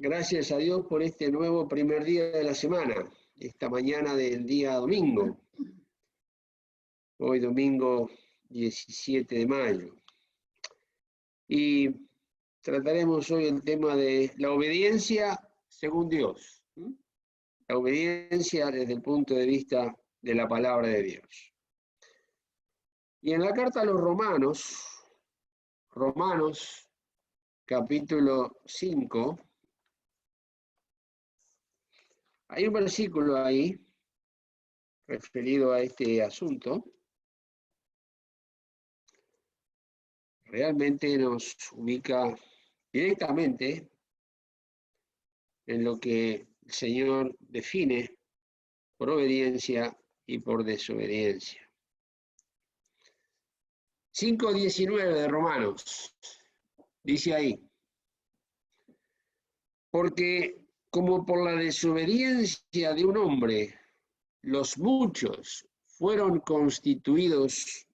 Gracias a Dios por este nuevo primer día de la semana, esta mañana del día domingo. Hoy domingo 17 de mayo. Y trataremos hoy el tema de la obediencia según Dios. La obediencia desde el punto de vista de la palabra de Dios. Y en la carta a los Romanos capítulo 5, hay un versículo ahí referido a este asunto. Realmente nos ubica directamente en lo que el Señor define por obediencia y por desobediencia. 5:19 de Romanos, dice ahí: porque como por la desobediencia de un hombre los muchos fueron constituidos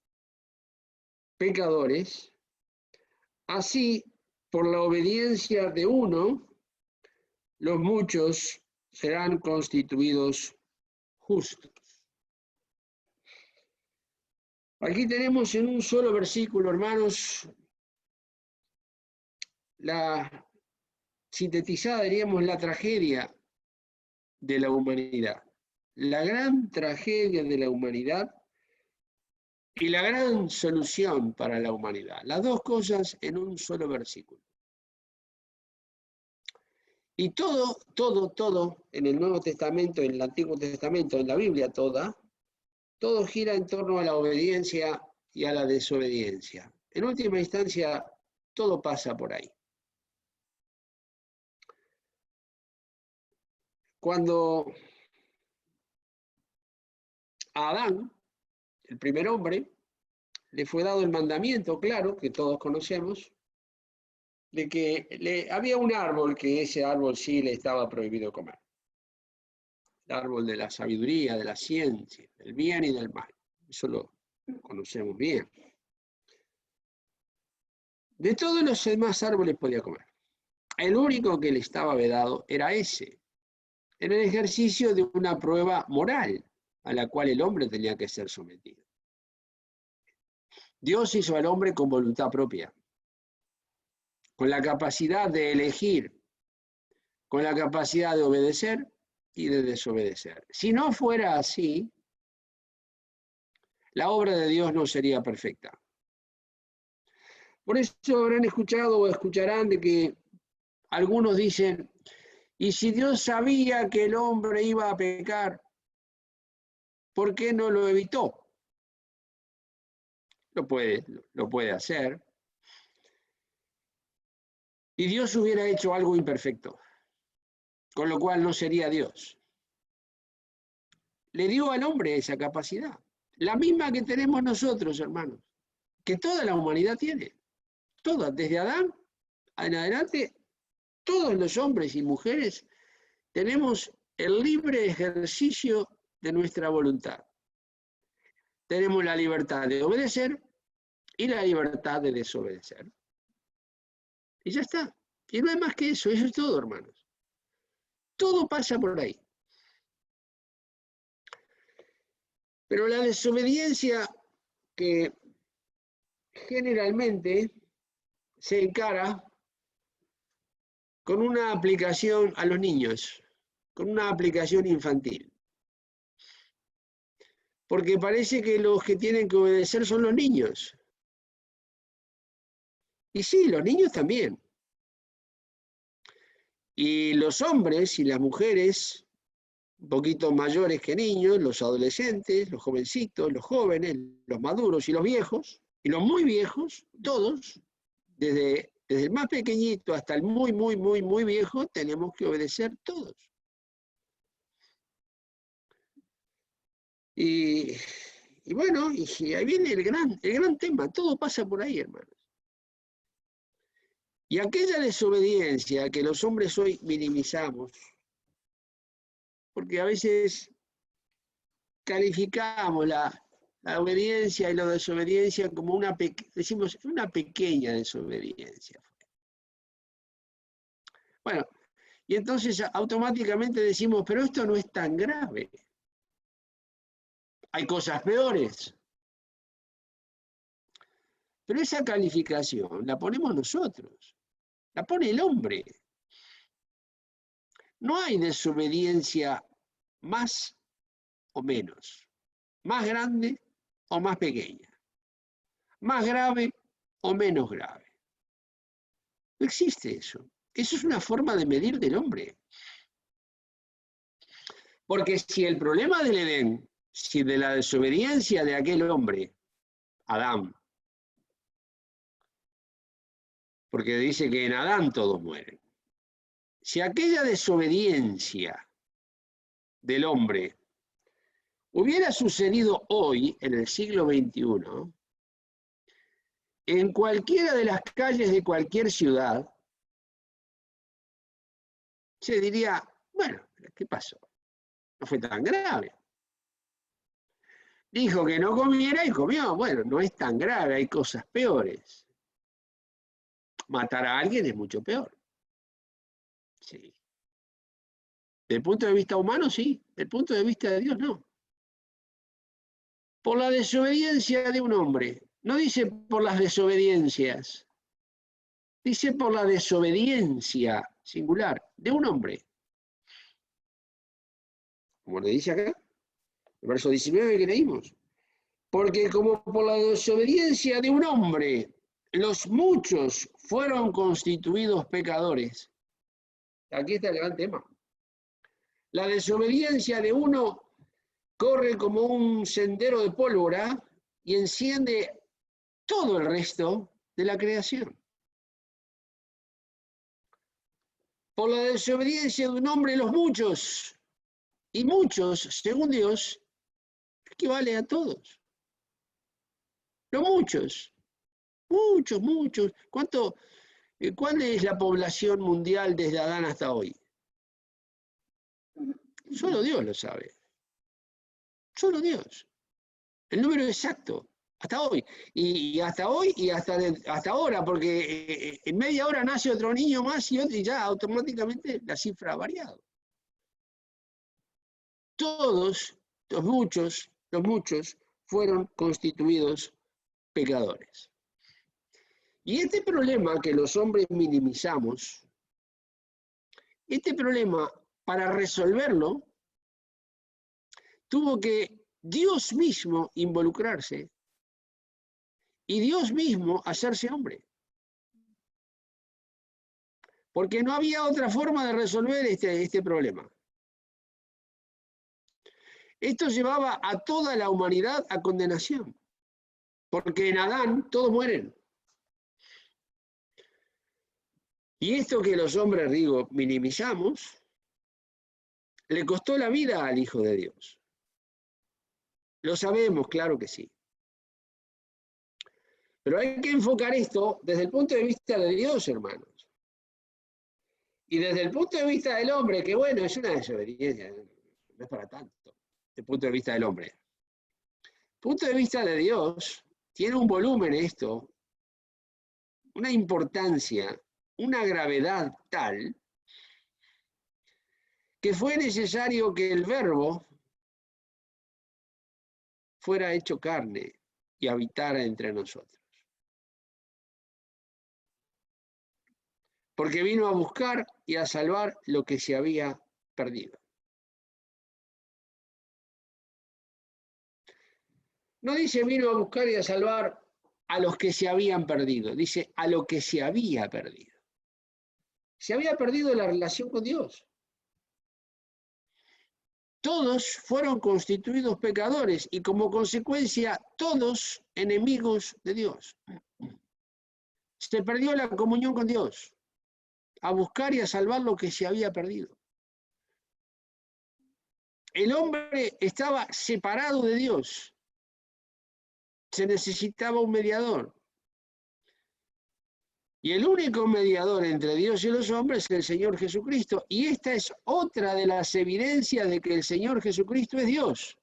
pecadores, así por la obediencia de uno los muchos serán constituidos justos. Aquí tenemos en un solo versículo, hermanos, sintetizada, diríamos, la tragedia de la humanidad. La gran tragedia de la humanidad y la gran solución para la humanidad. Las dos cosas en un solo versículo. Y todo en el Nuevo Testamento, en el Antiguo Testamento, en la Biblia toda, todo gira en torno a la obediencia y a la desobediencia. En última instancia, todo pasa por ahí. Cuando a Adán, el primer hombre, le fue dado el mandamiento, claro, que todos conocemos, de que había un árbol que ese árbol sí le estaba prohibido comer. El árbol de la sabiduría, de la ciencia, del bien y del mal. Eso lo conocemos bien. De todos los demás árboles podía comer. El único que le estaba vedado era ese. Era el ejercicio de una prueba moral a la cual el hombre tenía que ser sometido. Dios hizo al hombre con voluntad propia, con la capacidad de elegir, con la capacidad de obedecer y de desobedecer. Si no fuera así, la obra de Dios no sería perfecta. Por eso habrán escuchado o escucharán de que algunos dicen: ¿y si Dios sabía que el hombre iba a pecar, por qué no lo evitó? Lo puede hacer. Y Dios hubiera hecho algo imperfecto, con lo cual no sería Dios. Le dio al hombre esa capacidad, la misma que tenemos nosotros, hermanos, que toda la humanidad tiene. Todas, desde Adán en adelante, todos los hombres y mujeres tenemos el libre ejercicio de nuestra voluntad. Tenemos la libertad de obedecer y la libertad de desobedecer. Y ya está. Y no hay más que eso es todo, hermanos. Todo pasa por ahí. Pero la desobediencia que generalmente se encara con una aplicación a los niños, con una aplicación infantil. Porque parece que los que tienen que obedecer son los niños. Y sí, los niños también. Y los hombres y las mujeres, un poquito mayores que niños, los adolescentes, los jovencitos, los jóvenes, los maduros y los viejos, y los muy viejos, todos, desde el más pequeñito hasta el muy viejo, tenemos que obedecer todos. Y bueno, y ahí viene el gran tema, todo pasa por ahí, hermanos. Y aquella desobediencia que los hombres hoy minimizamos, porque a veces calificamos la obediencia y la desobediencia como decimos, una pequeña desobediencia. Bueno, Y entonces automáticamente decimos, pero esto no es tan grave. Hay cosas peores. Pero esa calificación la ponemos nosotros, la pone el hombre. No hay desobediencia más o menos, más grande o más pequeña, más grave o menos grave. No existe eso. Eso es una forma de medir del hombre. Porque si el problema del Edén, si de la desobediencia de aquel hombre, Adán, porque dice que en Adán todos mueren, si aquella desobediencia del hombre hubiera sucedido hoy, en el siglo XXI, en cualquiera de las calles de cualquier ciudad, se diría, bueno, ¿qué pasó? No fue tan grave. Dijo que no comiera y comió. Bueno, no es tan grave, hay cosas peores. Matar a alguien es mucho peor. Sí. Desde el punto de vista humano, sí. Desde el punto de vista de Dios, no. Por la desobediencia de un hombre. No dice por las desobediencias. Dice por la desobediencia singular de un hombre. Como le dice acá, el verso 19 que leímos. Porque como por la desobediencia de un hombre, los muchos fueron constituidos pecadores. Aquí está el gran tema. La desobediencia de uno corre como un sendero de pólvora y enciende todo el resto de la creación. Por la desobediencia de un hombre, los muchos, y muchos, según Dios, equivale a todos. Los muchos, muchos. ¿Cuál es la población mundial desde Adán hasta hoy? Solo Dios lo sabe. Solo Dios. El número exacto. Hasta hoy. Y hasta hoy y hasta ahora, porque en media hora nace otro niño más y ya automáticamente la cifra ha variado. Todos, los muchos, fueron constituidos pecadores. Y este problema que los hombres minimizamos, este problema, para resolverlo, tuvo que Dios mismo involucrarse y Dios mismo hacerse hombre. Porque no había otra forma de resolver este problema. Esto llevaba a toda la humanidad a condenación. Porque en Adán todos mueren. Y esto que los hombres, digo, minimizamos, le costó la vida al Hijo de Dios. Lo sabemos, claro que sí. Pero hay que enfocar esto desde el punto de vista de Dios, hermanos. Y desde el punto de vista del hombre, que bueno, es una desobediencia, no es para tanto, desde el punto de vista del hombre. Desde el punto de vista de Dios, tiene un volumen esto, una importancia, una gravedad tal, que fue necesario que el Verbo fuera hecho carne y habitara entre nosotros. Porque vino a buscar y a salvar lo que se había perdido. No dice vino a buscar y a salvar a los que se habían perdido, dice a lo que se había perdido. Se había perdido la relación con Dios. Todos fueron constituidos pecadores y como consecuencia todos enemigos de Dios. Se perdió la comunión con Dios, a buscar y a salvar lo que se había perdido. El hombre estaba separado de Dios. Se necesitaba un mediador. Y el único mediador entre Dios y los hombres es el Señor Jesucristo. Y esta es otra de las evidencias de que el Señor Jesucristo es Dios.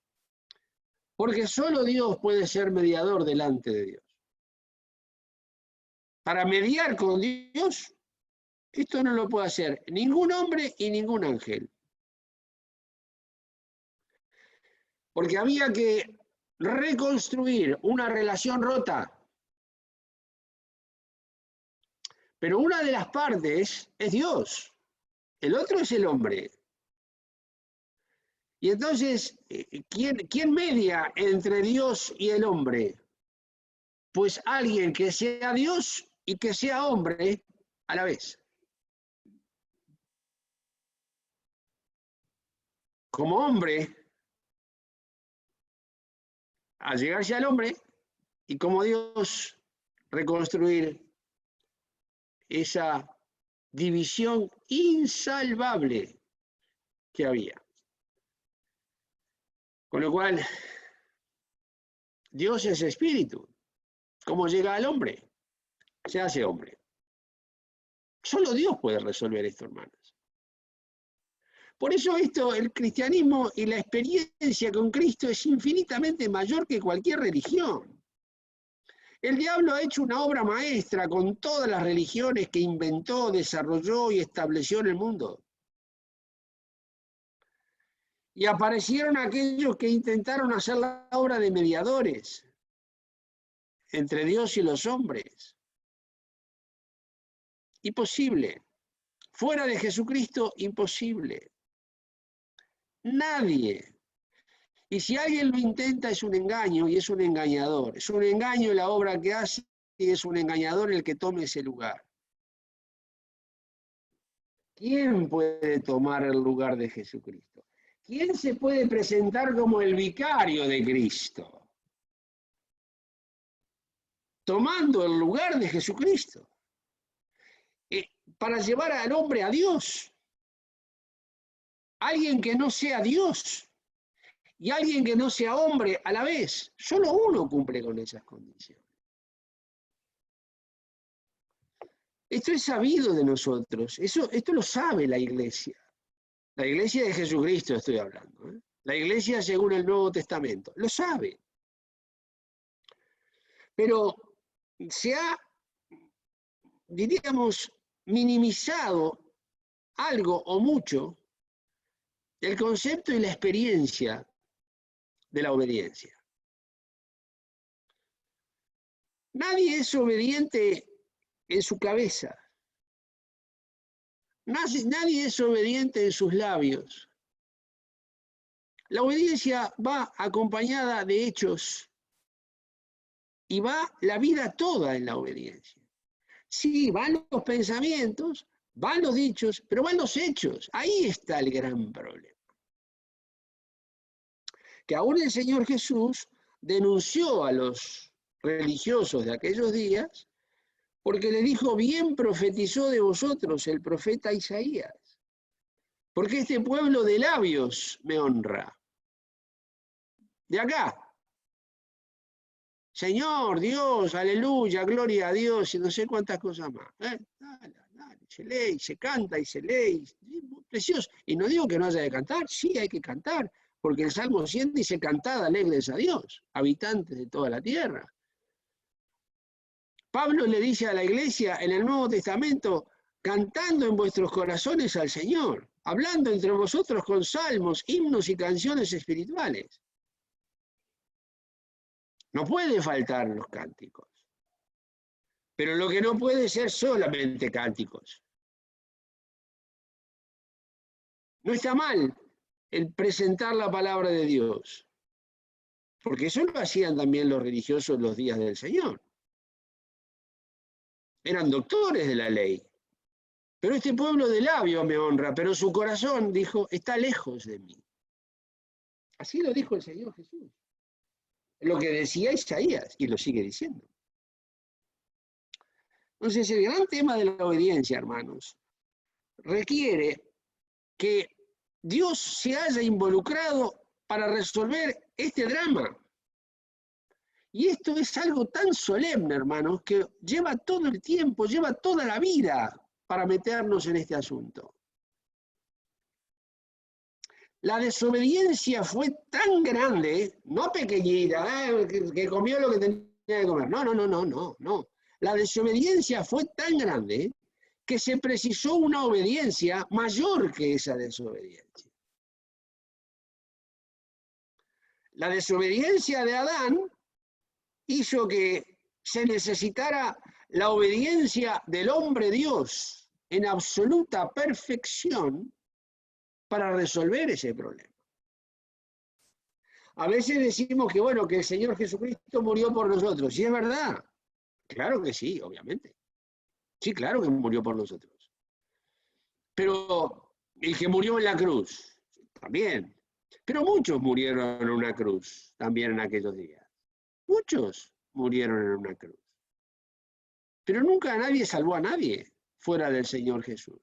Porque solo Dios puede ser mediador delante de Dios. Para mediar con Dios, Esto no lo puede hacer ningún hombre y ningún ángel. Porque había que reconstruir una relación rota. Pero una de las partes es Dios, el otro es el hombre. Y entonces, ¿quién media entre Dios y el hombre? Pues alguien que sea Dios y que sea hombre a la vez. Como hombre, al llegarse al hombre, y como Dios, reconstruir esa división insalvable que había. Con lo cual, Dios es espíritu. ¿Cómo llega al hombre? Se hace hombre. Solo Dios puede resolver esto, hermanos. Por eso el cristianismo y la experiencia con Cristo es infinitamente mayor que cualquier religión. El diablo ha hecho una obra maestra con todas las religiones que inventó, desarrolló y estableció en el mundo. Y aparecieron aquellos que intentaron hacer la obra de mediadores entre Dios y los hombres. Imposible. Fuera de Jesucristo, imposible. Nadie. Y si alguien lo intenta es un engaño y es un engañador. Es un engaño la obra que hace y es un engañador el que tome ese lugar. ¿Quién puede tomar el lugar de Jesucristo? ¿Quién se puede presentar como el vicario de Cristo? Tomando el lugar de Jesucristo. Para llevar al hombre a Dios. Alguien que no sea Dios y alguien que no sea hombre a la vez. Solo uno cumple con esas condiciones. Esto es sabido de nosotros. Esto lo sabe la iglesia. La iglesia de Jesucristo estoy hablando. La iglesia según el Nuevo Testamento. Lo sabe. Pero se ha, diríamos, minimizado algo o mucho el concepto y la experiencia de la obediencia. Nadie es obediente en su cabeza. Nadie es obediente en sus labios. La obediencia va acompañada de hechos y va la vida toda en la obediencia. Sí, van los pensamientos, van los dichos, pero van los hechos. Ahí está el gran problema. Que aún el Señor Jesús denunció a los religiosos de aquellos días porque le dijo, bien profetizó de vosotros el profeta Isaías, porque este pueblo de labios me honra. De acá. Señor, Dios, aleluya, gloria a Dios y no sé cuántas cosas más. Dale, se lee, se canta y se lee. Precioso. Y no digo que no haya de cantar, sí hay que cantar, porque el Salmo 100 dice, cantad alegres a Dios, habitantes de toda la tierra. Pablo le dice a la iglesia en el Nuevo Testamento, cantando en vuestros corazones al Señor, hablando entre vosotros con salmos, himnos y canciones espirituales. No puede faltar los cánticos. Pero lo que no puede ser solamente cánticos. No está mal el presentar la palabra de Dios, porque eso lo hacían también los religiosos en los días del Señor. Eran doctores de la ley. Pero este pueblo de labios me honra, pero su corazón, dijo, está lejos de mí. Así lo dijo el Señor Jesús. Lo que decía Isaías, y lo sigue diciendo. Entonces, el gran tema de la obediencia, hermanos, requiere que Dios se haya involucrado para resolver este drama. Y esto es algo tan solemne, hermanos, que lleva todo el tiempo, lleva toda la vida para meternos en este asunto. La desobediencia fue tan grande, no pequeñita, que comió lo que tenía que comer. No. La desobediencia fue tan grande que se precisó una obediencia mayor que esa desobediencia. La desobediencia de Adán hizo que se necesitara la obediencia del hombre Dios en absoluta perfección para resolver ese problema. A veces decimos que, bueno, que el Señor Jesucristo murió por nosotros. ¿Y es verdad? Claro que sí, obviamente. Sí, claro que murió por nosotros. Pero el que murió en la cruz, también. Pero muchos murieron en una cruz también en aquellos días. Muchos murieron en una cruz. Pero nunca nadie salvó a nadie fuera del Señor Jesús.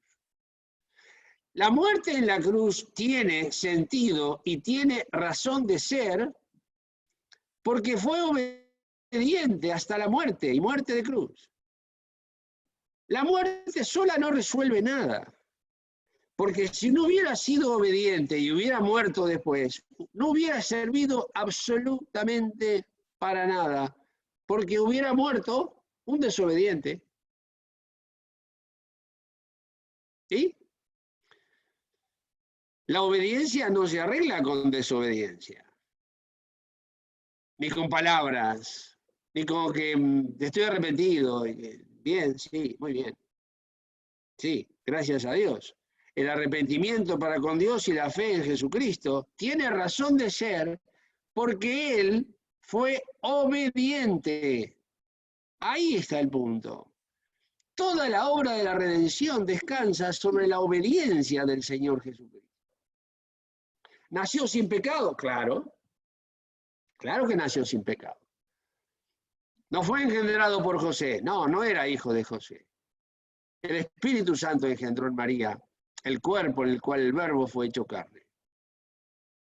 La muerte en la cruz tiene sentido y tiene razón de ser porque fue obediente hasta la muerte y muerte de cruz. La muerte sola no resuelve nada, porque si no hubiera sido obediente y hubiera muerto después, no hubiera servido absolutamente para nada, porque hubiera muerto un desobediente. ¿Sí? La obediencia no se arregla con desobediencia, ni con palabras, ni con que estoy arrepentido. Bien, sí, muy bien. Sí, gracias a Dios. El arrepentimiento para con Dios y la fe en Jesucristo tiene razón de ser porque Él fue obediente. Ahí está el punto. Toda la obra de la redención descansa sobre la obediencia del Señor Jesucristo. ¿Nació sin pecado? Claro. Claro que nació sin pecado. No fue engendrado por José. No, no era hijo de José. El Espíritu Santo engendró en María el cuerpo en el cual el Verbo fue hecho carne.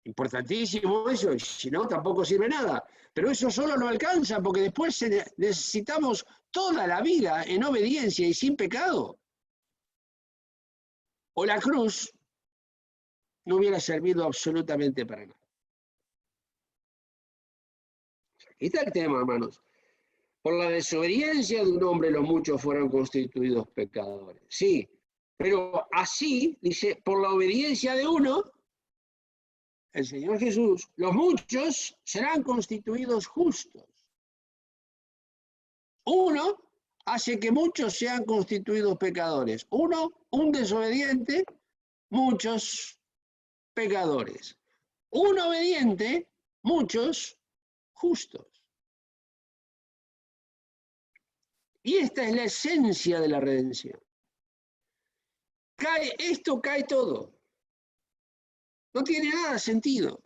Importantísimo eso, y si no, tampoco sirve nada. Pero eso solo no alcanza, porque después necesitamos toda la vida en obediencia y sin pecado. O la cruz no hubiera servido absolutamente para nada. Aquí está el tema, hermanos. Por la desobediencia de un hombre los muchos fueron constituidos pecadores. Sí, pero así, dice, por la obediencia de uno, el Señor Jesús, los muchos serán constituidos justos. Uno hace que muchos sean constituidos pecadores. Uno, un desobediente, muchos pecadores. Un obediente, muchos justos. Y esta es la esencia de la redención. Esto cae todo. No tiene nada sentido.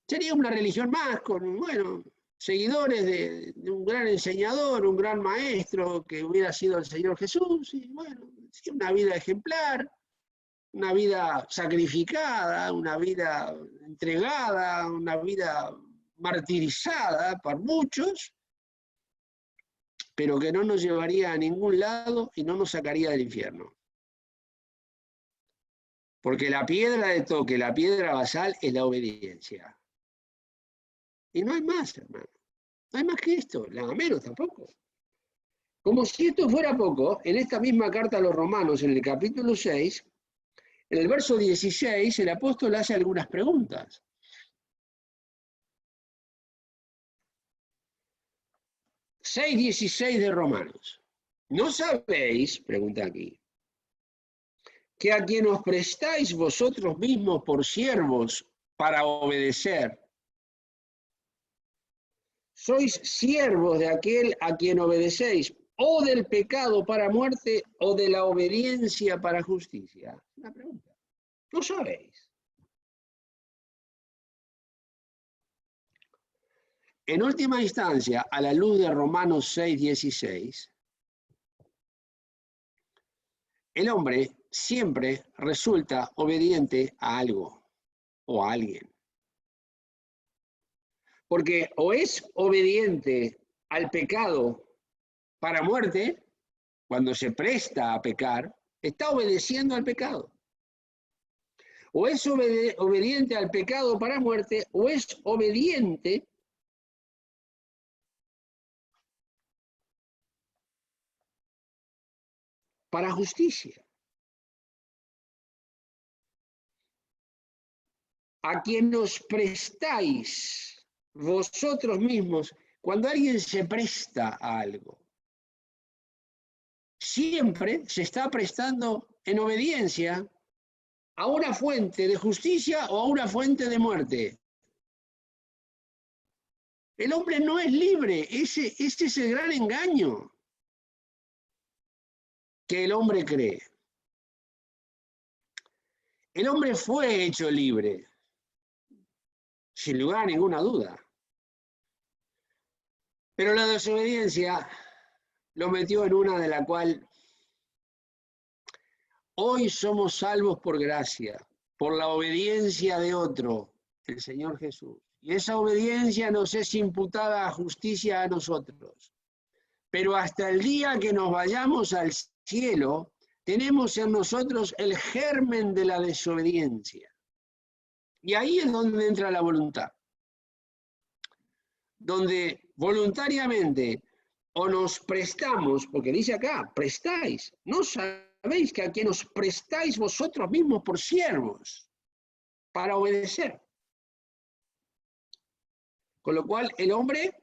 Sería una religión más con, bueno, seguidores de un gran enseñador, un gran maestro que hubiera sido el Señor Jesús, y bueno, sí, una vida ejemplar, una vida sacrificada, una vida entregada, una vida martirizada por muchos, pero que no nos llevaría a ningún lado y no nos sacaría del infierno. Porque la piedra de toque, la piedra basal, es la obediencia. Y no hay más, hermano. No hay más que esto, nada menos tampoco. Como si esto fuera poco, en esta misma carta a los Romanos, en el capítulo 6, en el verso 16, el apóstol hace algunas preguntas. 6:16 de Romanos. ¿No sabéis, pregunta aquí, que a quien os prestáis vosotros mismos por siervos para obedecer, sois siervos de aquel a quien obedecéis, o del pecado para muerte, o de la obediencia para justicia? Una pregunta. ¿No sabéis? En última instancia, a la luz de Romanos 6:16, el hombre siempre resulta obediente a algo o a alguien. Porque o es obediente al pecado para muerte, cuando se presta a pecar, está obedeciendo al pecado. O es obediente al pecado para muerte, o es obediente para justicia. A quien os prestáis vosotros mismos, cuando alguien se presta a algo, siempre se está prestando en obediencia a una fuente de justicia o a una fuente de muerte. El hombre no es libre, ese es el gran engaño que el hombre cree. El hombre fue hecho libre, sin lugar a ninguna duda. Pero la desobediencia lo metió en una de la cual hoy somos salvos por gracia, por la obediencia de otro, el Señor Jesús. Y esa obediencia nos es imputada a justicia a nosotros. Pero hasta el día que nos vayamos al cielo, tenemos en nosotros el germen de la desobediencia. Y ahí es donde entra la voluntad. Donde voluntariamente o nos prestamos, porque dice acá, prestáis, no sabéis que a quien os prestáis vosotros mismos por siervos, para obedecer. Con lo cual el hombre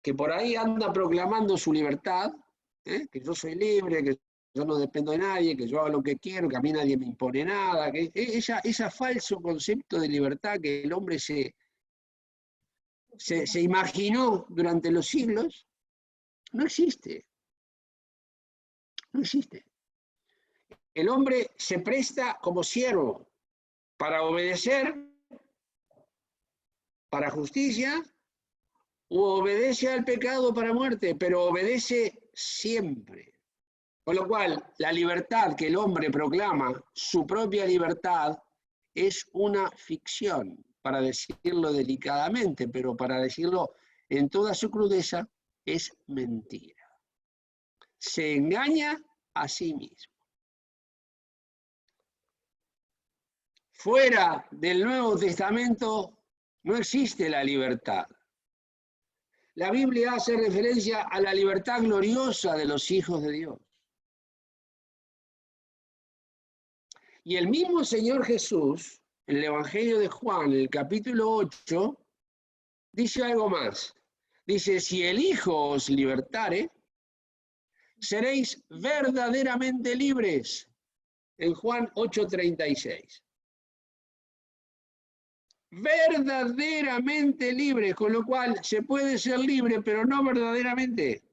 que por ahí anda proclamando su libertad, que yo soy libre, que yo no dependo de nadie, que yo hago lo que quiero, que a mí nadie me impone nada, que ese falso concepto de libertad que el hombre se imaginó durante los siglos, no existe. No existe. El hombre se presta como siervo para obedecer, para justicia, o obedece al pecado para muerte, pero obedece siempre. Con lo cual, la libertad que el hombre proclama, su propia libertad, es una ficción, para decirlo delicadamente, pero para decirlo en toda su crudeza, es mentira. Se engaña a sí mismo. Fuera del Nuevo Testamento no existe la libertad. La Biblia hace referencia a la libertad gloriosa de los hijos de Dios. Y el mismo Señor Jesús, en el Evangelio de Juan, en el capítulo 8, dice algo más. Dice, si el Hijo os libertare, seréis verdaderamente libres. En Juan 8:36. Verdaderamente libres, con lo cual se puede ser libre, pero no verdaderamente.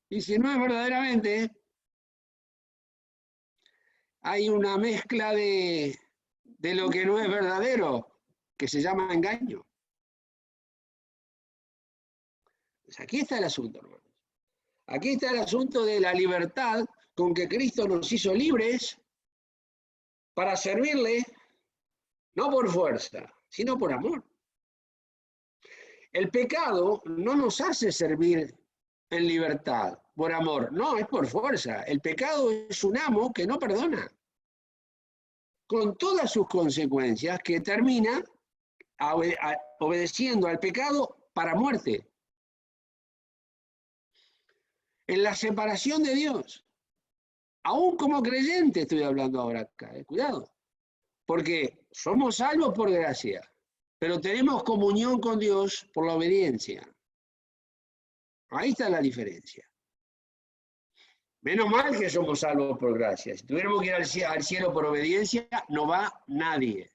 Y si no es verdaderamente, hay una mezcla de lo que no es verdadero, que se llama engaño. Pues aquí está el asunto, hermanos. Aquí está el asunto de la libertad con que Cristo nos hizo libres para servirle, no por fuerza, sino por amor. El pecado no nos hace servir en libertad, por amor, no, es por fuerza. El pecado es un amo que no perdona, con todas sus consecuencias, que termina obedeciendo al pecado para muerte. En la separación de Dios. Aún como creyente estoy hablando ahora acá, cuidado. Porque somos salvos por gracia, pero tenemos comunión con Dios por la obediencia. Ahí está la diferencia. Menos mal que somos salvos por gracia. Si tuviéramos que ir al cielo por obediencia, no va nadie.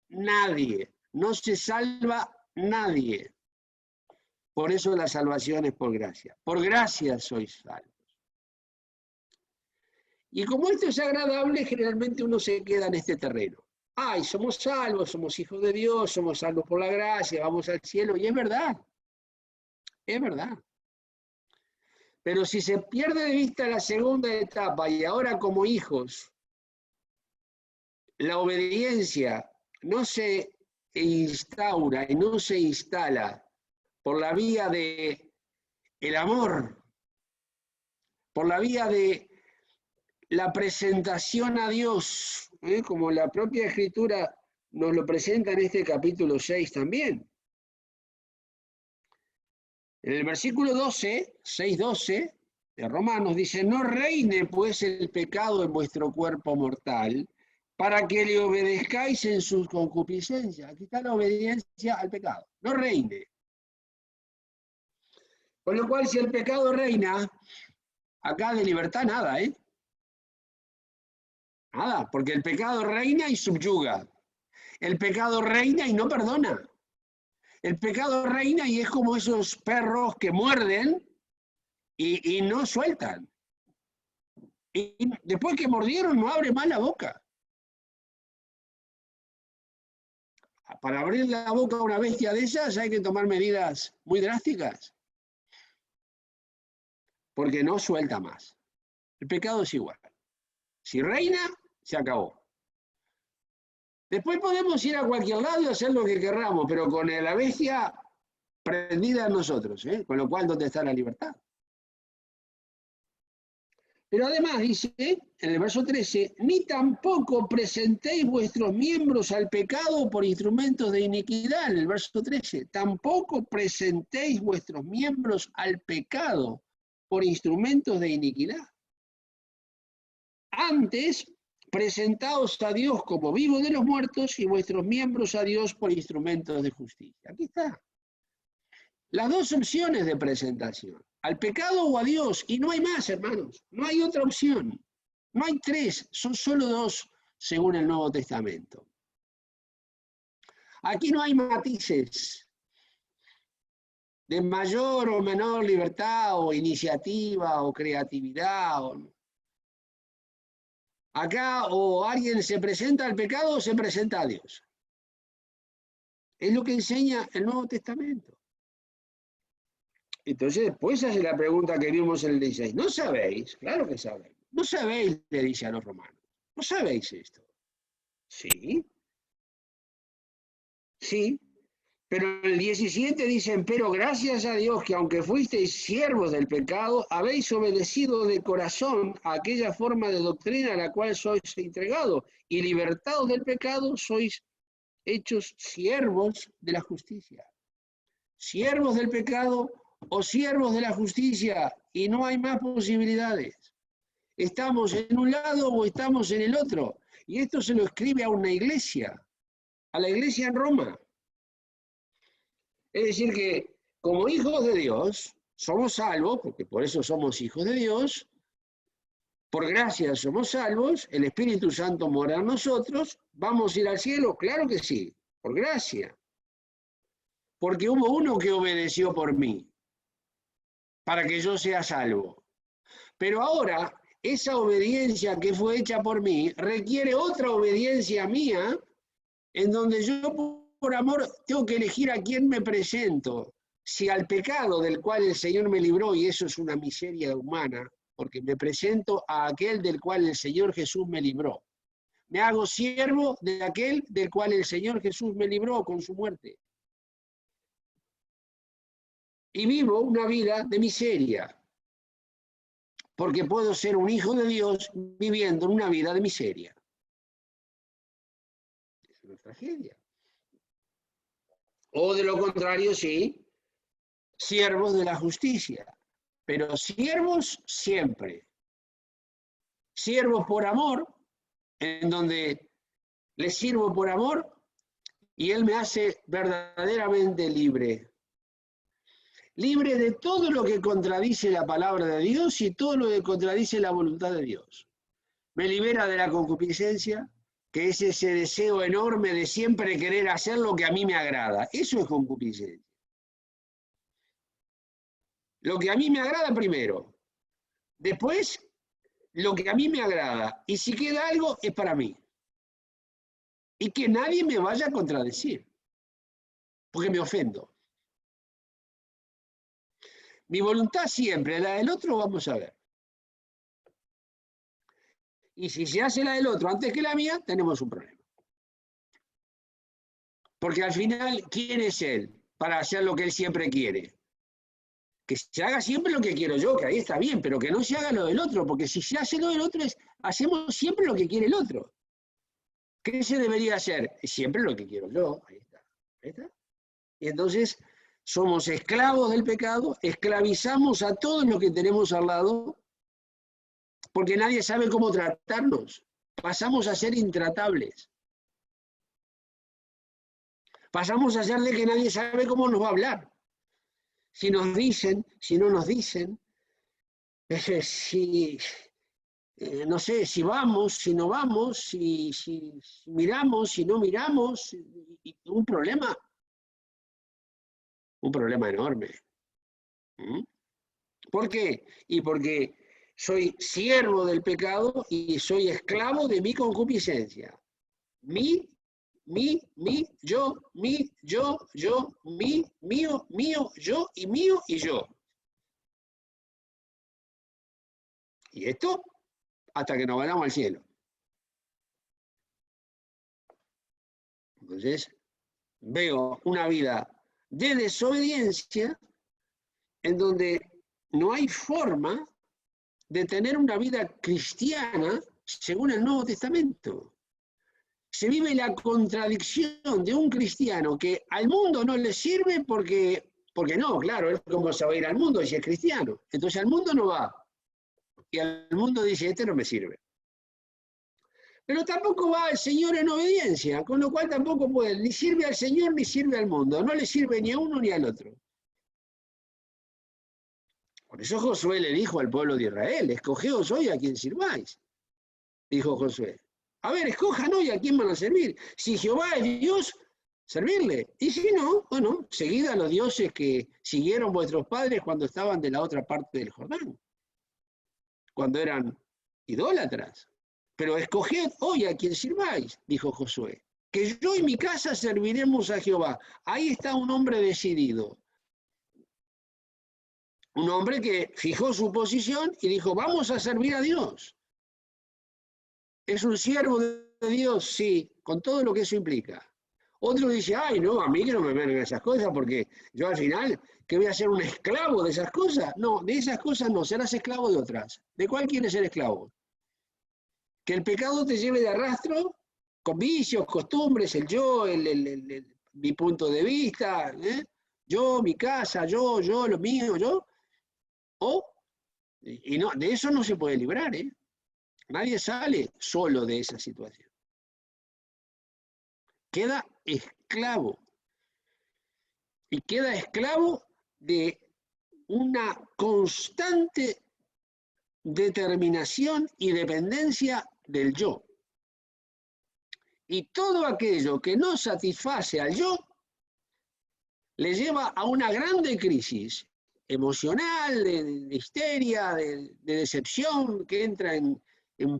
Nadie. No se salva nadie. Por eso la salvación es por gracia. Por gracia sois salvos. Y como esto es agradable, generalmente uno se queda en este terreno. Ay, somos salvos, somos hijos de Dios, somos salvos por la gracia, vamos al cielo. Y es verdad. Es verdad. Pero si se pierde de vista la segunda etapa y ahora como hijos, la obediencia no se instaura y no se instala por la vía de el amor, por la vía de la presentación a Dios, como la propia Escritura nos lo presenta en este capítulo 6 también. En el versículo 12, 6:12, de Romanos, dice, no reine pues el pecado en vuestro cuerpo mortal, para que le obedezcáis en sus concupiscencias. Aquí está la obediencia al pecado. No reine. Con lo cual, si el pecado reina, acá de libertad nada, ¿eh? Nada, porque el pecado reina y subyuga. El pecado reina y no perdona. El pecado reina y es como esos perros que muerden y no sueltan. Y después que mordieron no abre más la boca. Para abrir la boca a una bestia de esas hay que tomar medidas muy drásticas. Porque no suelta más. El pecado es igual. Si reina, se acabó. Después podemos ir a cualquier lado y hacer lo que querramos, pero con la bestia prendida en nosotros, ¿eh? Con lo cual, ¿dónde está la libertad? Pero además dice, en el verso 13, ni tampoco presentéis vuestros miembros al pecado por instrumentos de iniquidad, en el verso 13, tampoco presentéis vuestros miembros al pecado por instrumentos de iniquidad. Antes, presentaos a Dios como vivos de los muertos y vuestros miembros a Dios por instrumentos de justicia. Aquí está. Las dos opciones de presentación, al pecado o a Dios, y no hay más, hermanos, no hay otra opción, no hay tres, son solo dos según el Nuevo Testamento. Aquí no hay matices de mayor o menor libertad o iniciativa o creatividad. Acá o alguien se presenta al pecado o se presenta a Dios. Es lo que enseña el Nuevo Testamento. Entonces, después hace la pregunta que vimos en el 16. ¿No sabéis? Claro que sabéis. ¿No sabéis? Le dice a los romanos. ¿No sabéis esto? Sí. Sí. Pero en el 17 dicen, pero gracias a Dios que aunque fuisteis siervos del pecado, habéis obedecido de corazón a aquella forma de doctrina a la cual sois entregados, y libertados del pecado, sois hechos siervos de la justicia. Siervos del pecado o siervos de la justicia, y no hay más posibilidades. Estamos en un lado o estamos en el otro. Y esto se lo escribe a una iglesia, a la iglesia en Roma. Es decir que como hijos de Dios, somos salvos, porque por eso somos hijos de Dios, por gracia somos salvos, el Espíritu Santo mora en nosotros, ¿vamos a ir al cielo? Claro que sí, por gracia. Porque hubo uno que obedeció por mí, para que yo sea salvo. Pero ahora, esa obediencia que fue hecha por mí requiere otra obediencia mía, en donde yo por amor tengo que elegir a quién me presento. Si al pecado del cual el Señor me libró, y eso es una miseria humana, porque me presento a aquel del cual el Señor Jesús me libró. Me hago siervo de aquel del cual el Señor Jesús me libró con su muerte. Y vivo una vida de miseria, porque puedo ser un hijo de Dios viviendo una vida de miseria. Es una tragedia. O de lo contrario, sí, siervos de la justicia, pero siervos siempre. Siervos por amor, en donde les sirvo por amor y Él me hace verdaderamente libre. Libre de todo lo que contradice la palabra de Dios y todo lo que contradice la voluntad de Dios. Me libera de la concupiscencia, que es ese deseo enorme de siempre querer hacer lo que a mí me agrada. Eso es concupiscencia. Lo que a mí me agrada primero. Después, lo que a mí me agrada. Y si queda algo, es para mí. Y que nadie me vaya a contradecir, porque me ofendo. Mi voluntad siempre, la del otro, vamos a ver. Y si se hace la del otro antes que la mía, tenemos un problema. Porque al final, ¿quién es él para hacer lo que él siempre quiere? Que se haga siempre lo que quiero yo, que ahí está bien, pero que no se haga lo del otro, porque si se hace lo del otro, hacemos siempre lo que quiere el otro. ¿Qué se debería hacer? Siempre lo que quiero yo, ahí está. ¿Ahí está? Y entonces somos esclavos del pecado, esclavizamos a todos los que tenemos al lado, porque nadie sabe cómo tratarnos. Pasamos a ser intratables. Pasamos a ser de que nadie sabe cómo nos va a hablar. Si nos dicen, si no nos dicen, no sé, si vamos, si no vamos, si miramos, si no miramos, un problema enorme. ¿Por qué? Y porque soy siervo del pecado y soy esclavo de mi concupiscencia. Mi, yo, mío, yo y mío y yo. Y esto hasta que nos vayamos al cielo. Entonces, veo una vida de desobediencia en donde no hay forma de tener una vida cristiana según el Nuevo Testamento. Se vive la contradicción de un cristiano que al mundo no le sirve porque no, claro, es como se va a ir al mundo si es cristiano. Entonces al mundo no va. Y al mundo dice, este no me sirve. Pero tampoco va al Señor en obediencia, con lo cual tampoco puede, ni sirve al Señor ni sirve al mundo. No le sirve ni a uno ni al otro. Por eso Josué le dijo al pueblo de Israel, escogeos hoy a quien sirváis, dijo Josué. A ver, escojan hoy a quién van a servir. Si Jehová es Dios, servirle. Y si no, bueno, seguid a los dioses que siguieron vuestros padres cuando estaban de la otra parte del Jordán, cuando eran idólatras. Pero escoged hoy a quien sirváis, dijo Josué, que yo y mi casa serviremos a Jehová. Ahí está un hombre decidido. Un hombre que fijó su posición y dijo, vamos a servir a Dios. ¿Es un siervo de Dios? Sí, con todo lo que eso implica. Otro dice, ay, no, a mí que no me vengan esas cosas, porque yo al final, ¿qué voy a ser un esclavo de esas cosas? No, de esas cosas no, serás esclavo de otras. ¿De cuál quieres ser esclavo? Que el pecado te lleve de arrastro, con vicios, costumbres, el yo, mi punto de vista, yo, mi casa, yo, lo mío, yo. Y no, de eso no se puede librar, Nadie sale solo de esa situación. Queda esclavo. Y queda esclavo de una constante determinación y dependencia del yo. Y todo aquello que no satisface al yo le lleva a una grande crisis emocional, de histeria, de decepción, que entra en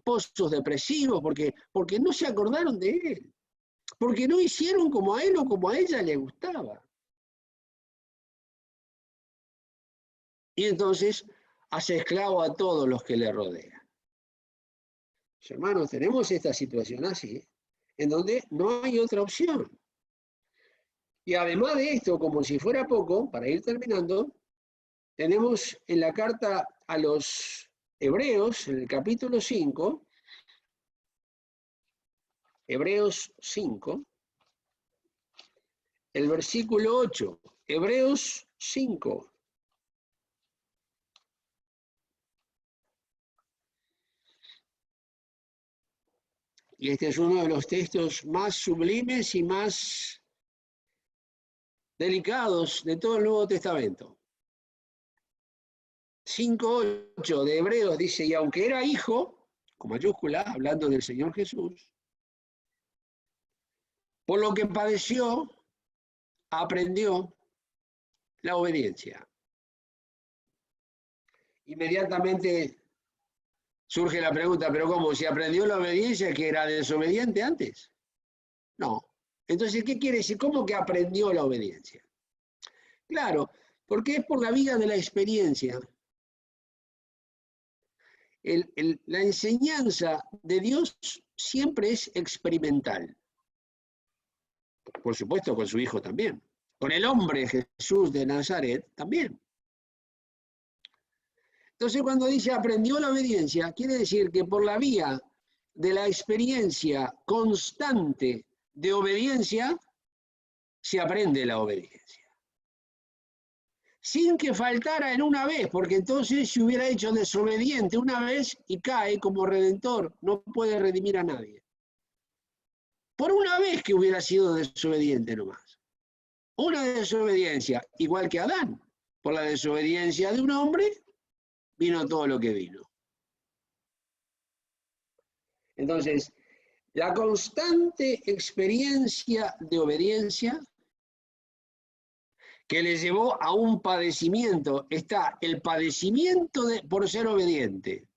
pozos depresivos, porque no se acordaron de él, porque no hicieron como a él o como a ella le gustaba. Y entonces hace esclavo a todos los que le rodean. Hermanos, tenemos esta situación así, en donde no hay otra opción. Y además de esto, como si fuera poco, para ir terminando, tenemos en la carta a los Hebreos, en el capítulo 5, Hebreos 5, el versículo 8, Hebreos 5. Y este es uno de los textos más sublimes y más delicados de todo el Nuevo Testamento. 5:8 de Hebreos dice, y aunque era hijo, con mayúscula, hablando del Señor Jesús, por lo que padeció, aprendió la obediencia. Inmediatamente surge la pregunta, pero ¿cómo? ¿Si aprendió la obediencia que era desobediente antes? No. Entonces, ¿qué quiere decir? ¿Cómo que aprendió la obediencia? Claro, porque es por la vida de la experiencia. La enseñanza de Dios siempre es experimental. Por supuesto, con su Hijo también. Con el hombre Jesús de Nazaret también. Entonces, cuando dice aprendió la obediencia, quiere decir que por la vía de la experiencia constante de obediencia, se aprende la obediencia. sin que faltara en una vez, porque entonces se hubiera hecho desobediente una vez y cae como redentor, no puede redimir a nadie. Por una vez que hubiera sido desobediente nomás. Una desobediencia, igual que Adán. Por la desobediencia de un hombre vino todo lo que vino. Entonces, la constante experiencia de obediencia que le llevó a un padecimiento. Está el padecimiento por ser obediente,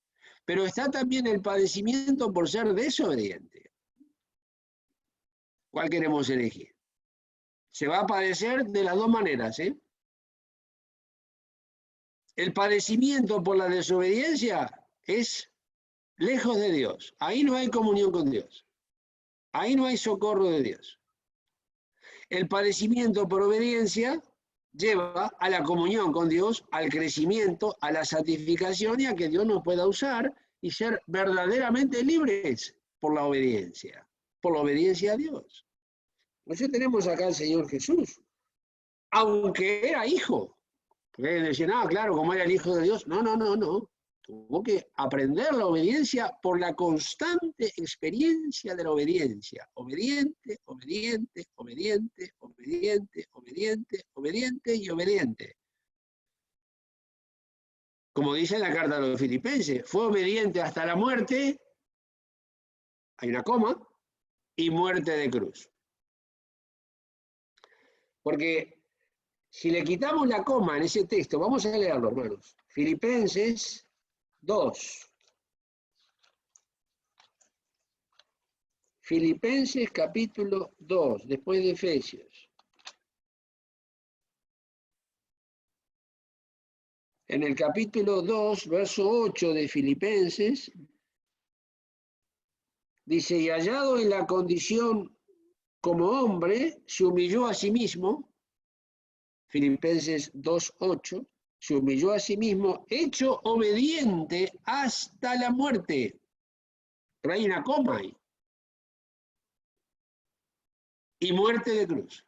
pero está también el padecimiento por ser desobediente. ¿Cuál queremos elegir? Se va a padecer de las dos maneras, ¿eh? El padecimiento por la desobediencia es lejos de Dios. Ahí no hay comunión con Dios. Ahí no hay socorro de Dios. El padecimiento por obediencia lleva a la comunión con Dios, al crecimiento, a la santificación y a que Dios nos pueda usar y ser verdaderamente libres por la obediencia a Dios. Nosotros tenemos acá al Señor Jesús, aunque era hijo. Porque decían, claro, como era el hijo de Dios. No. Tuvo que aprender la obediencia por la constante experiencia de la obediencia. Obediente, obediente, obediente, obediente, obediente, obediente y obediente. Como dice en la carta a los Filipenses, fue obediente hasta la muerte, hay una coma, y muerte de cruz. Porque si le quitamos la coma en ese texto, vamos a leerlo, hermanos. Filipenses 2. Filipenses capítulo 2, después de Efesios. En el capítulo 2, verso 8 de Filipenses, dice, y hallado en la condición como hombre, se humilló a sí mismo, Filipenses 2:8, se humilló a sí mismo, hecho obediente hasta la muerte. Pero hay una coma ahí. Y muerte de cruz.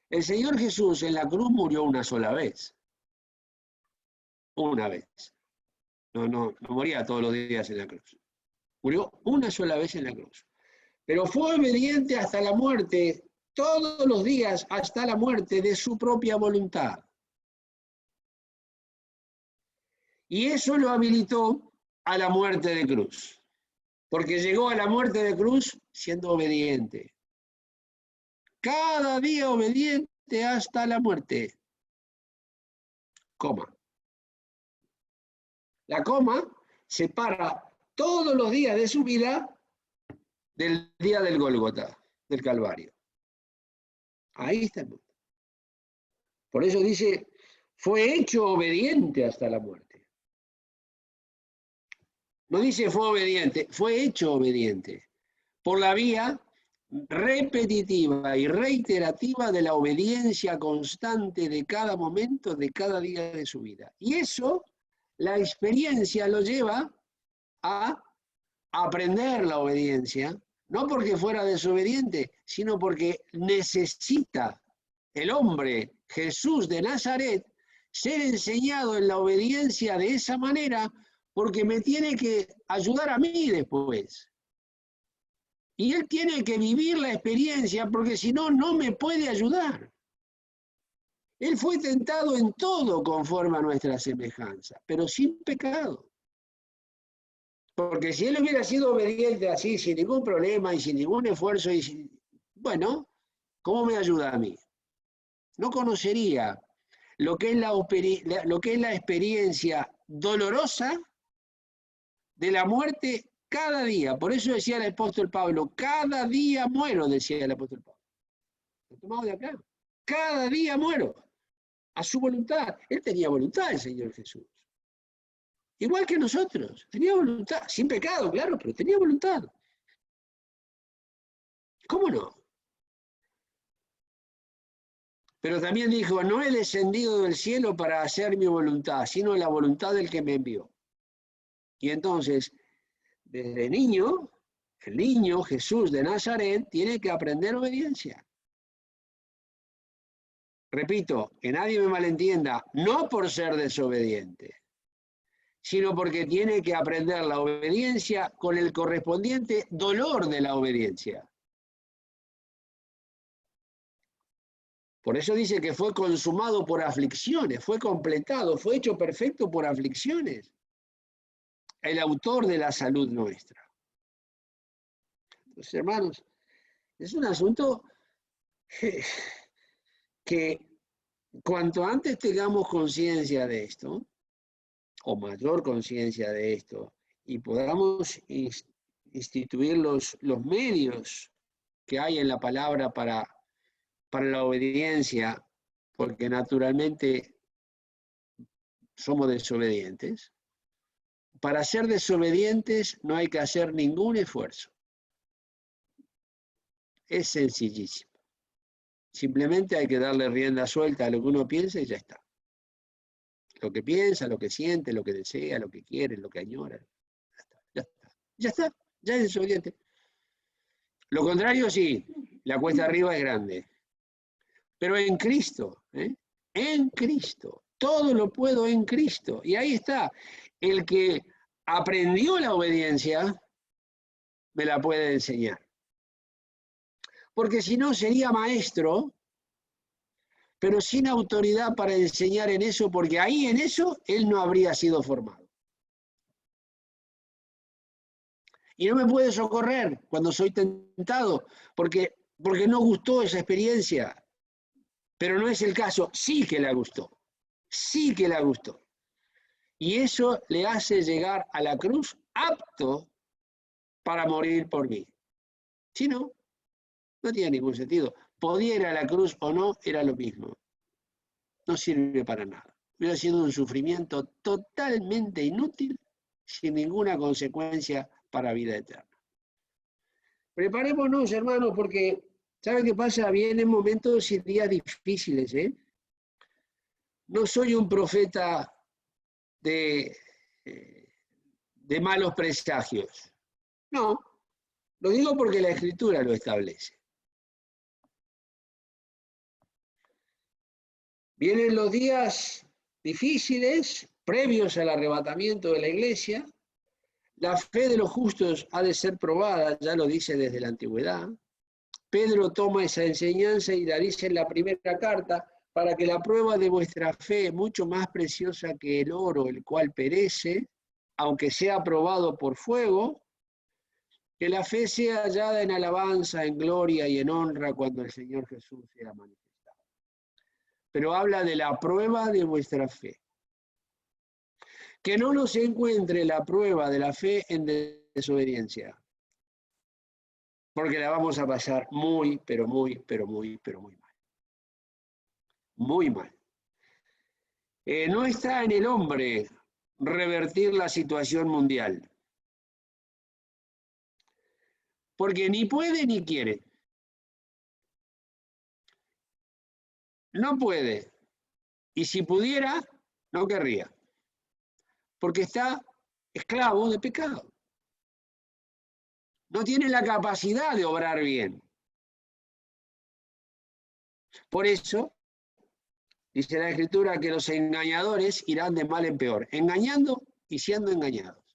El Señor Jesús en la cruz murió una sola vez. Una vez. No moría todos los días en la cruz. Murió una sola vez en la cruz. Pero fue obediente hasta la muerte, todos los días hasta la muerte de su propia voluntad. Y eso lo habilitó a la muerte de cruz. Porque llegó a la muerte de cruz siendo obediente. Cada día obediente hasta la muerte. Coma. La coma separa todos los días de su vida del día del Gólgota, del Calvario. Ahí está el mundo. Por eso dice, fue hecho obediente hasta la muerte. No dice fue obediente, fue hecho obediente. Por la vía repetitiva y reiterativa de la obediencia constante de cada momento, de cada día de su vida. Y eso, la experiencia lo lleva a aprender la obediencia, no porque fuera desobediente, sino porque necesita el hombre Jesús de Nazaret ser enseñado en la obediencia de esa manera, porque me tiene que ayudar a mí después. Y él tiene que vivir la experiencia, porque si no, no me puede ayudar. Él fue tentado en todo conforme a nuestra semejanza, pero sin pecado. Porque si él hubiera sido obediente así, sin ningún problema y sin ningún esfuerzo, bueno, ¿cómo me ayuda a mí? No conocería lo que es la experiencia dolorosa de la muerte cada día. Por eso decía el apóstol Pablo, cada día muero, decía el apóstol Pablo. Lo tomamos de acá. Cada día muero a su voluntad. Él tenía voluntad, el Señor Jesús. Igual que nosotros, tenía voluntad, sin pecado, claro, pero tenía voluntad. ¿Cómo no? Pero también dijo, no he descendido del cielo para hacer mi voluntad, sino la voluntad del que me envió. Y entonces, desde niño, el niño Jesús de Nazaret tiene que aprender obediencia. repito, que nadie me malentienda, no por ser desobediente, sino porque tiene que aprender la obediencia con el correspondiente dolor de la obediencia. Por eso dice que fue consumado por aflicciones, fue completado, fue hecho perfecto por aflicciones. El autor de la salud nuestra. Pues, hermanos, es un asunto que cuanto antes tengamos conciencia de esto, o mayor conciencia de esto, y podamos instituir los medios que hay en la palabra para la obediencia, porque naturalmente somos desobedientes. Para ser desobedientes no hay que hacer ningún esfuerzo. Es sencillísimo. Simplemente hay que darle rienda suelta a lo que uno piensa y ya está. Lo que piensa, lo que siente, lo que desea, lo que quiere, lo que añora. Ya está, ya es desobediente. Lo contrario sí, la cuesta arriba es grande. Pero en Cristo, en Cristo, todo lo puedo en Cristo. Y ahí está, el que aprendió la obediencia, me la puede enseñar. Porque si no sería maestro, pero sin autoridad para enseñar en eso, porque ahí en eso él no habría sido formado. Y no me puede socorrer cuando soy tentado, porque no gustó esa experiencia. Pero no es el caso, sí que la gustó, sí que la gustó. Y eso le hace llegar a la cruz apto para morir por mí. Si no, no tiene ningún sentido. Podía ir a la cruz o no, era lo mismo. No sirve para nada. Hubiera sido un sufrimiento totalmente inútil, sin ninguna consecuencia para vida eterna. Preparémonos, hermanos, porque ¿saben qué pasa? Vienen momentos y días difíciles, ¿eh? No soy un profeta de malos presagios. No, lo digo porque la Escritura lo establece. Vienen los días difíciles, previos al arrebatamiento de la iglesia. La fe de los justos ha de ser probada, ya lo dice desde la antigüedad. Pedro toma esa enseñanza y la dice en la primera carta, para que la prueba de vuestra fe, mucho más preciosa que el oro, el cual perece, aunque sea probado por fuego, que la fe sea hallada en alabanza, en gloria y en honra cuando el Señor Jesús sea manifestado. Pero habla de la prueba de vuestra fe. Que no nos encuentre la prueba de la fe en desobediencia, porque la vamos a pasar muy, pero muy mal. Muy mal. No está en el hombre revertir la situación mundial, porque ni puede ni quiere. No puede. Y si pudiera, no querría. Porque está esclavo de pecado. No tiene la capacidad de obrar bien. Por eso, dice la Escritura que los engañadores irán de mal en peor, engañando y siendo engañados.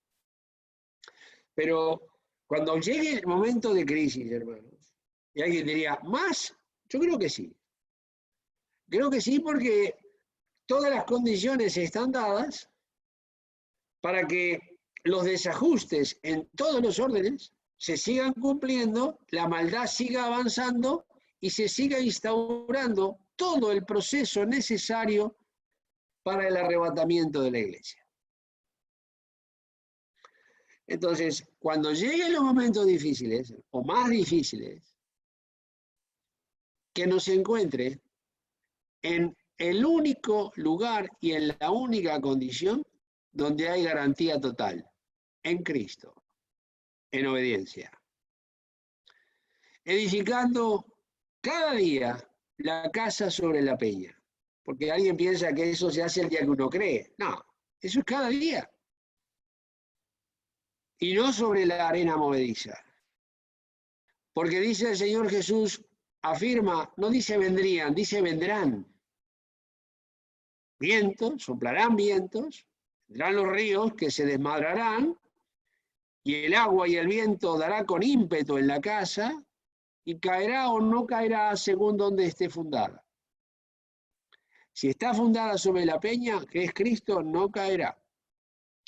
Pero cuando llegue el momento de crisis, hermanos, y alguien diría, ¿más? Yo creo que sí. Creo que sí, porque todas las condiciones están dadas para que los desajustes en todos los órdenes se sigan cumpliendo, la maldad siga avanzando y se siga instaurando todo el proceso necesario para el arrebatamiento de la iglesia. Entonces, cuando lleguen los momentos difíciles, o más difíciles, que nos encuentre en el único lugar y en la única condición donde hay garantía total, en Cristo, en obediencia. Edificando cada día la casa sobre la peña. Porque alguien piensa que eso se hace el día que uno cree. No, eso es cada día. Y no sobre la arena movediza. Porque dice el Señor Jesús, afirma, no dice vendrían, dice vendrán. vientos, soplarán vientos, vendrán los ríos que se desmadrarán, y el agua y el viento dará con ímpetu en la casa, y caerá o no caerá según donde esté fundada. Si está fundada sobre la peña, que es Cristo, no caerá.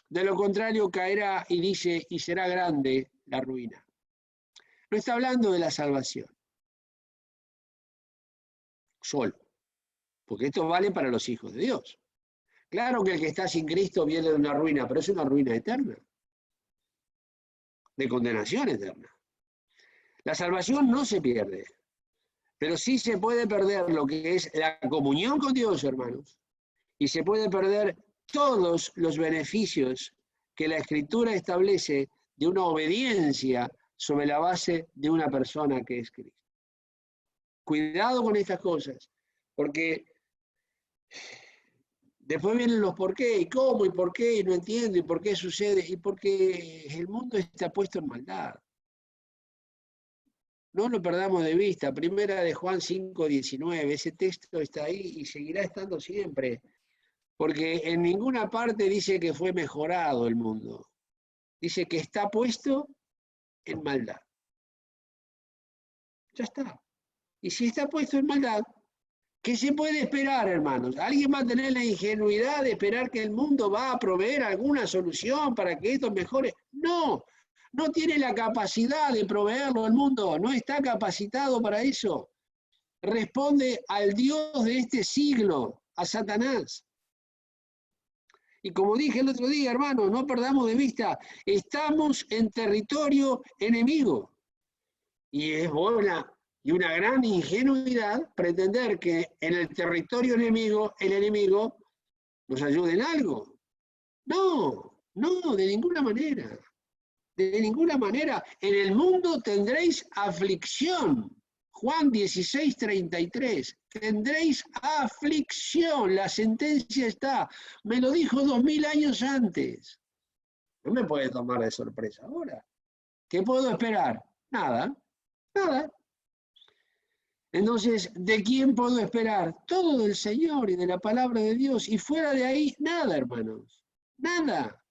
De lo contrario, caerá, y dice, y será grande la ruina. No está hablando de la salvación solo, porque esto vale para los hijos de Dios. Claro que el que está sin Cristo viene de una ruina, pero es una ruina eterna, de condenación eterna. La salvación no se pierde, pero sí se puede perder lo que es la comunión con Dios, hermanos, y se puede perder todos los beneficios que la Escritura establece de una obediencia sobre la base de una persona que es Cristo. Cuidado con estas cosas, porque después vienen los por qué, y cómo, y por qué, y no entiendo, y por qué sucede, y porque el mundo está puesto en maldad. No lo perdamos de vista. Primera de Juan 5:19, ese texto está ahí y seguirá estando siempre, porque en ninguna parte dice que fue mejorado el mundo. Dice que está puesto en maldad. Ya está. Y si está puesto en maldad, ¿qué se puede esperar, hermanos? ¿Alguien va a tener la ingenuidad de esperar que el mundo va a proveer alguna solución para que esto mejore? No, no tiene la capacidad de proveerlo el mundo, no está capacitado para eso. Responde al Dios de este siglo, a Satanás. Y como dije el otro día, hermanos, no perdamos de vista, estamos en territorio enemigo. Y es buena y una gran ingenuidad pretender que en el territorio enemigo, el enemigo nos ayude en algo. No, no, de ninguna manera. De ninguna manera. En el mundo tendréis aflicción. Juan 16:33. Tendréis aflicción. La sentencia está. Me lo dijo 2000 años antes. No me puede tomar de sorpresa ahora. ¿Qué puedo esperar? Nada. Nada. Entonces, ¿de quién puedo esperar? Todo del Señor y de la palabra de Dios. Y fuera de ahí, nada, hermanos. Nada.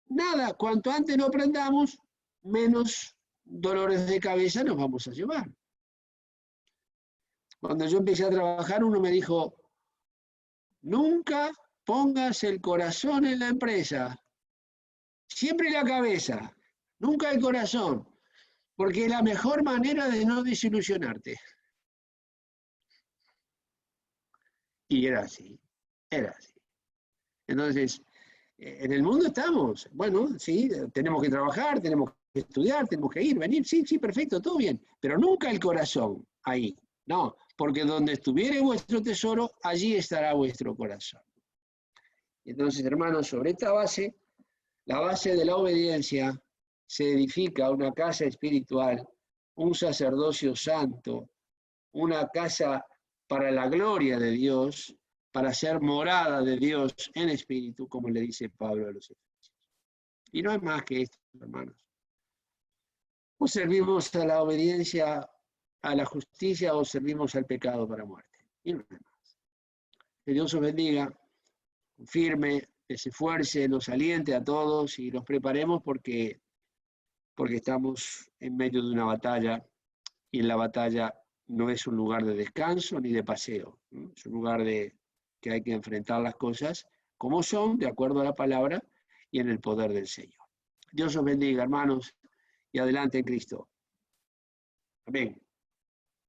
Nada. Cuanto antes lo aprendamos, menos dolores de cabeza nos vamos a llevar. Cuando yo empecé a trabajar, uno me dijo, nunca pongas el corazón en la empresa. Siempre la cabeza. Nunca el corazón. Porque es la mejor manera de no desilusionarte. Y era así, era así. Entonces, en el mundo estamos, bueno, sí, tenemos que trabajar, tenemos que estudiar, tenemos que ir, venir, sí, sí, perfecto, todo bien, pero nunca el corazón ahí, no, porque donde estuviere vuestro tesoro, allí estará vuestro corazón. Entonces, hermanos, sobre esta base, la base de la obediencia, se edifica una casa espiritual, un sacerdocio santo, una casa para la gloria de Dios, para ser morada de Dios en espíritu, como le dice Pablo a los Efesios. Y no es más que esto, hermanos. O servimos a la obediencia, a la justicia, o servimos al pecado para muerte. Y no es más. Que Dios os bendiga, firme, que se esfuerce, nos aliente a todos y nos preparemos porque estamos en medio de una batalla, y en la batalla no es un lugar de descanso ni de paseo, ¿no? Es un lugar que hay que enfrentar las cosas como son, de acuerdo a la palabra y en el poder del Señor. Dios os bendiga, hermanos, y adelante en Cristo. Amén.